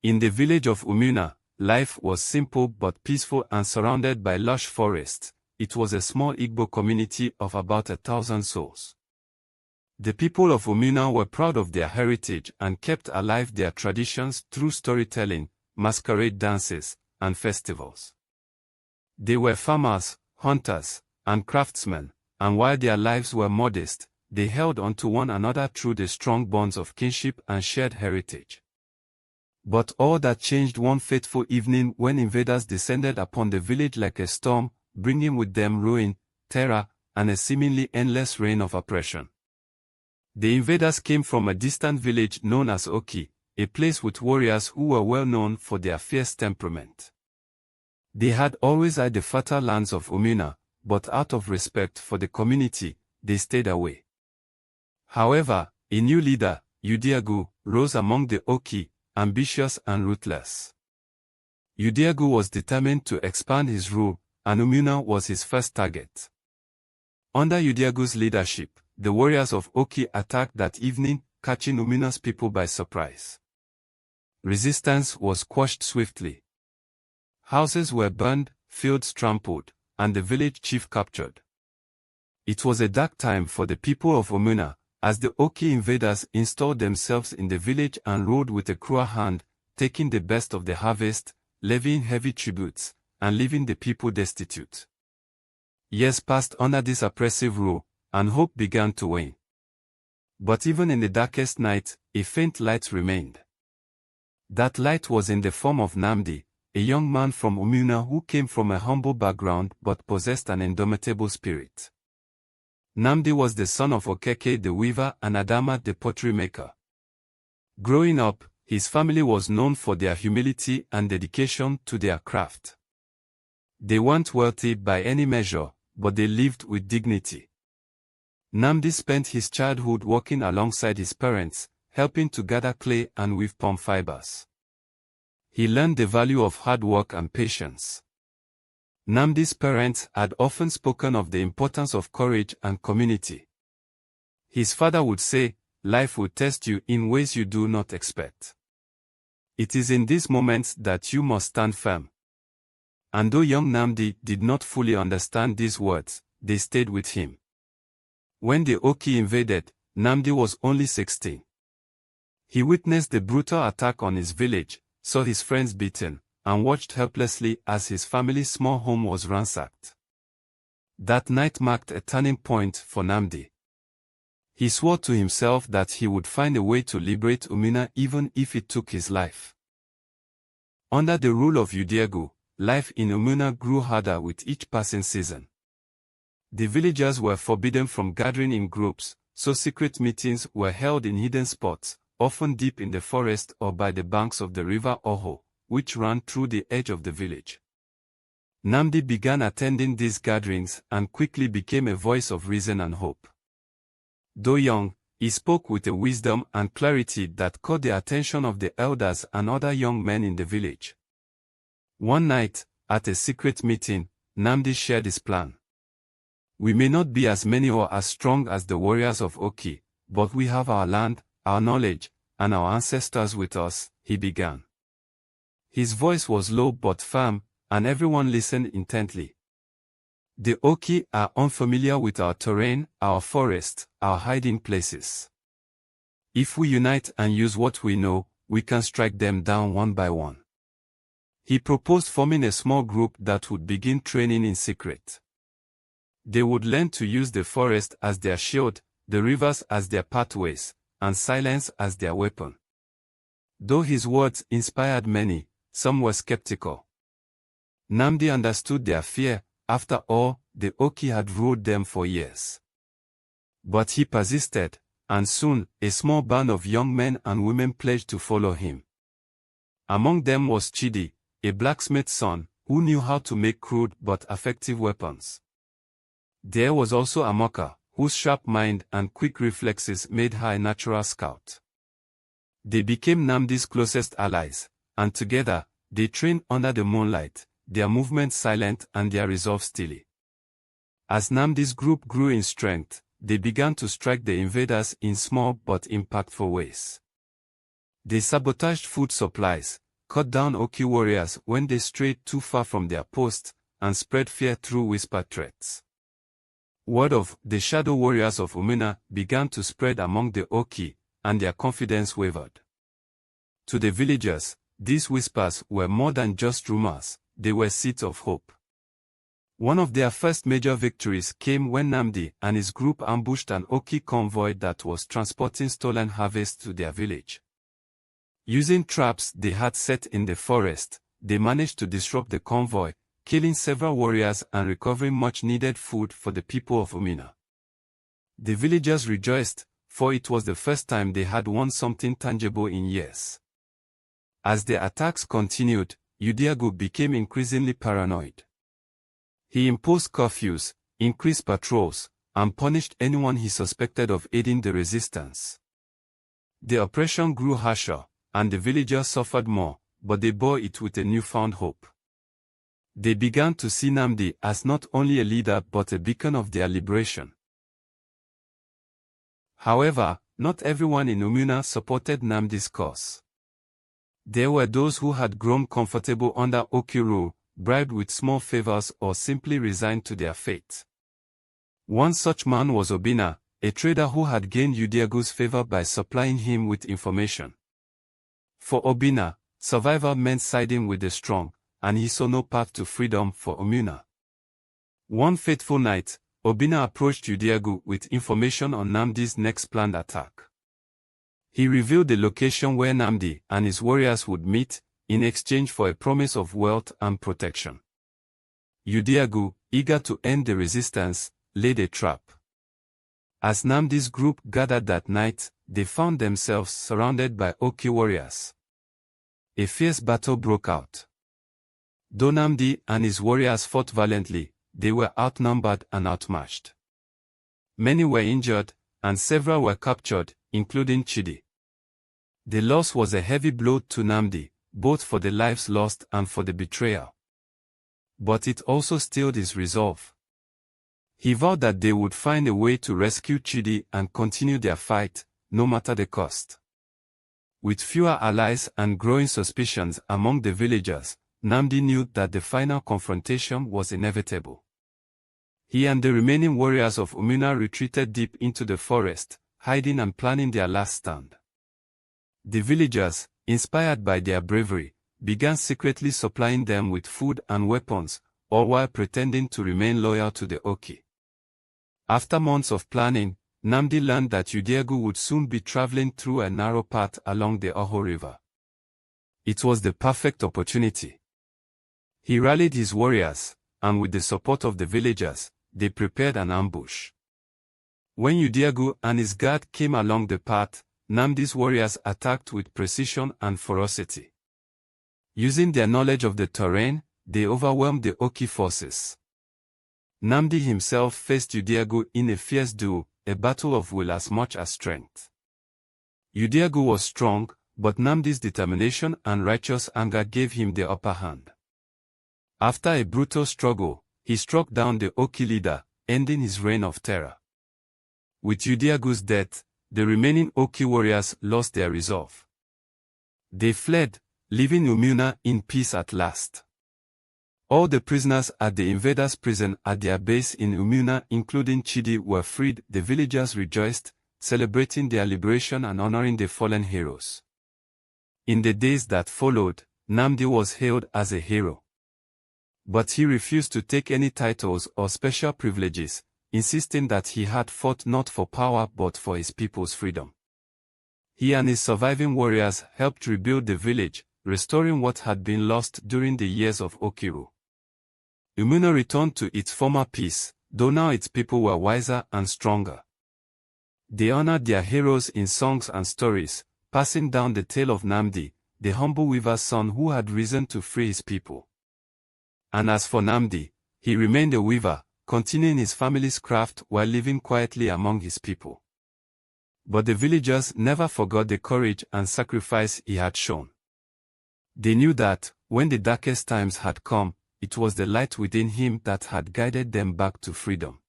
In the village of Umuna, life was simple but peaceful and surrounded by lush forests. It was a small Igbo community of about 1,000 souls. The people of Umuna were proud of their heritage and kept alive their traditions through storytelling, masquerade dances, and festivals. They were farmers, hunters, and craftsmen, and while their lives were modest, they held on to one another through the strong bonds of kinship and shared heritage. But all that changed one fateful evening when invaders descended upon the village like a storm, bringing with them ruin, terror, and a seemingly endless reign of oppression. The invaders came from a distant village known as Oki, a place with warriors who were well known for their fierce temperament. They had always eyed the fertile lands of Umuna, but out of respect for the community, they stayed away. However, a new leader, Udiagu, rose among the Oki, ambitious and ruthless. Udiagu was determined to expand his rule, and Umuna was his first target. Under Udiagu's leadership, the warriors of Oki attacked that evening, catching Umuna's people by surprise. Resistance was quashed swiftly. Houses were burned, fields trampled, and the village chief captured. It was a dark time for the people of Umuna, as the Oki invaders installed themselves in the village and ruled with a cruel hand, taking the best of the harvest, levying heavy tributes, and leaving the people destitute. Years passed under this oppressive rule, and hope began to wane. But even in the darkest night, a faint light remained. That light was in the form of Nnamdi, a young man from Umuna who came from a humble background but possessed an indomitable spirit. Nnamdi was the son of Okeke the weaver and Adama the pottery maker. Growing up, his family was known for their humility and dedication to their craft. They weren't wealthy by any measure, but they lived with dignity. Nnamdi spent his childhood working alongside his parents, helping to gather clay and weave palm fibers. He learned the value of hard work and patience. Nnamdi's parents had often spoken of the importance of courage and community. His father would say, "Life will test you in ways you do not expect. It is in these moments that you must stand firm." And though young Nnamdi did not fully understand these words, they stayed with him. When the Oki invaded, Nnamdi was only 16. He witnessed the brutal attack on his village, saw his friends beaten, and watched helplessly as his family's small home was ransacked. That night marked a turning point for Nnamdi. He swore to himself that he would find a way to liberate Umuna even if it took his life. Under the rule of Udiagu, life in Umuna grew harder with each passing season. The villagers were forbidden from gathering in groups, so secret meetings were held in hidden spots, often deep in the forest or by the banks of the river Oho, which ran through the edge of the village. Nnamdi began attending these gatherings and quickly became a voice of reason and hope. Though young, he spoke with a wisdom and clarity that caught the attention of the elders and other young men in the village. One night, at a secret meeting, Nnamdi shared his plan. "We may not be as many or as strong as the warriors of Oki, but we have our land, our knowledge, and our ancestors with us," he began. His voice was low but firm, and everyone listened intently. "The Oki are unfamiliar with our terrain, our forests, our hiding places. If we unite and use what we know, we can strike them down one by one." He proposed forming a small group that would begin training in secret. They would learn to use the forest as their shield, the rivers as their pathways, and silence as their weapon. Though his words inspired many, some were skeptical. Nnamdi understood their fear. After all, the Oki had ruled them for years. But he persisted, and soon, a small band of young men and women pledged to follow him. Among them was Chidi, a blacksmith's son, who knew how to make crude but effective weapons. There was also Amaka, whose sharp mind and quick reflexes made her a natural scout. They became Nnamdi's closest allies, and together, they trained under the moonlight, their movements silent and their resolve steely. As Nnamdi's group grew in strength, they began to strike the invaders in small but impactful ways. They sabotaged food supplies, cut down Oki warriors when they strayed too far from their post, and spread fear through whispered threats. Word of the shadow warriors of Umuna began to spread among the Oki, and their confidence wavered. To the villagers, these whispers were more than just rumors, they were seeds of hope. One of their first major victories came when Nnamdi and his group ambushed an Oki convoy that was transporting stolen harvests to their village. Using traps they had set in the forest, they managed to disrupt the convoy, killing several warriors and recovering much-needed food for the people of Umuna. The villagers rejoiced, for it was the first time they had won something tangible in years. As the attacks continued, Udiagu became increasingly paranoid. He imposed curfews, increased patrols, and punished anyone he suspected of aiding the resistance. The oppression grew harsher, and the villagers suffered more, but they bore it with a newfound hope. They began to see Nnamdi as not only a leader but a beacon of their liberation. However, not everyone in Umuna supported Nnamdi's cause. There were those who had grown comfortable under Oki rule, bribed with small favors or simply resigned to their fate. One such man was Obina, a trader who had gained Udiagu's favor by supplying him with information. For Obina, survival meant siding with the strong, and he saw no path to freedom for Umuna. One fateful night, Obina approached Udiagu with information on Nnamdi's next planned attack. He revealed the location where Nnamdi and his warriors would meet, in exchange for a promise of wealth and protection. Udiagu, eager to end the resistance, laid a trap. As Nnamdi's group gathered that night, they found themselves surrounded by Oki warriors. A fierce battle broke out. Though Nnamdi and his warriors fought valiantly, they were outnumbered and outmatched. Many were injured, and several were captured, including Chidi. The loss was a heavy blow to Nnamdi, both for the lives lost and for the betrayal. But it also steeled his resolve. He vowed that they would find a way to rescue Chidi and continue their fight, no matter the cost. With fewer allies and growing suspicions among the villagers, Nnamdi knew that the final confrontation was inevitable. He and the remaining warriors of Umuna retreated deep into the forest, hiding and planning their last stand. The villagers, inspired by their bravery, began secretly supplying them with food and weapons, all while pretending to remain loyal to the Oki. After months of planning, Nnamdi learned that Udiagu would soon be traveling through a narrow path along the Oho River. It was the perfect opportunity. He rallied his warriors, and with the support of the villagers, they prepared an ambush. When Udiagu and his guard came along the path, Nnamdi's warriors attacked with precision and ferocity. Using their knowledge of the terrain, they overwhelmed the Oki forces. Nnamdi himself faced Udiagu in a fierce duel, a battle of will as much as strength. Udiagu was strong, but Nnamdi's determination and righteous anger gave him the upper hand. After a brutal struggle, he struck down the Oki leader, ending his reign of terror. With Udiagu's death, the remaining Oki warriors lost their resolve. They fled, leaving Umuna in peace at last. All the prisoners at the invaders' prison at their base in Umuna, including Chidi, were freed. The villagers rejoiced, celebrating their liberation and honoring the fallen heroes. In the days that followed, Nnamdi was hailed as a hero. But he refused to take any titles or special privileges, insisting that he had fought not for power but for his people's freedom. He and his surviving warriors helped rebuild the village, restoring what had been lost during the years of Oki rule. Umuna returned to its former peace, though now its people were wiser and stronger. They honored their heroes in songs and stories, passing down the tale of Nnamdi, the humble weaver's son who had risen to free his people. And as for Nnamdi, he remained a weaver, continuing his family's craft while living quietly among his people. But the villagers never forgot the courage and sacrifice he had shown. They knew that, when the darkest times had come, it was the light within him that had guided them back to freedom.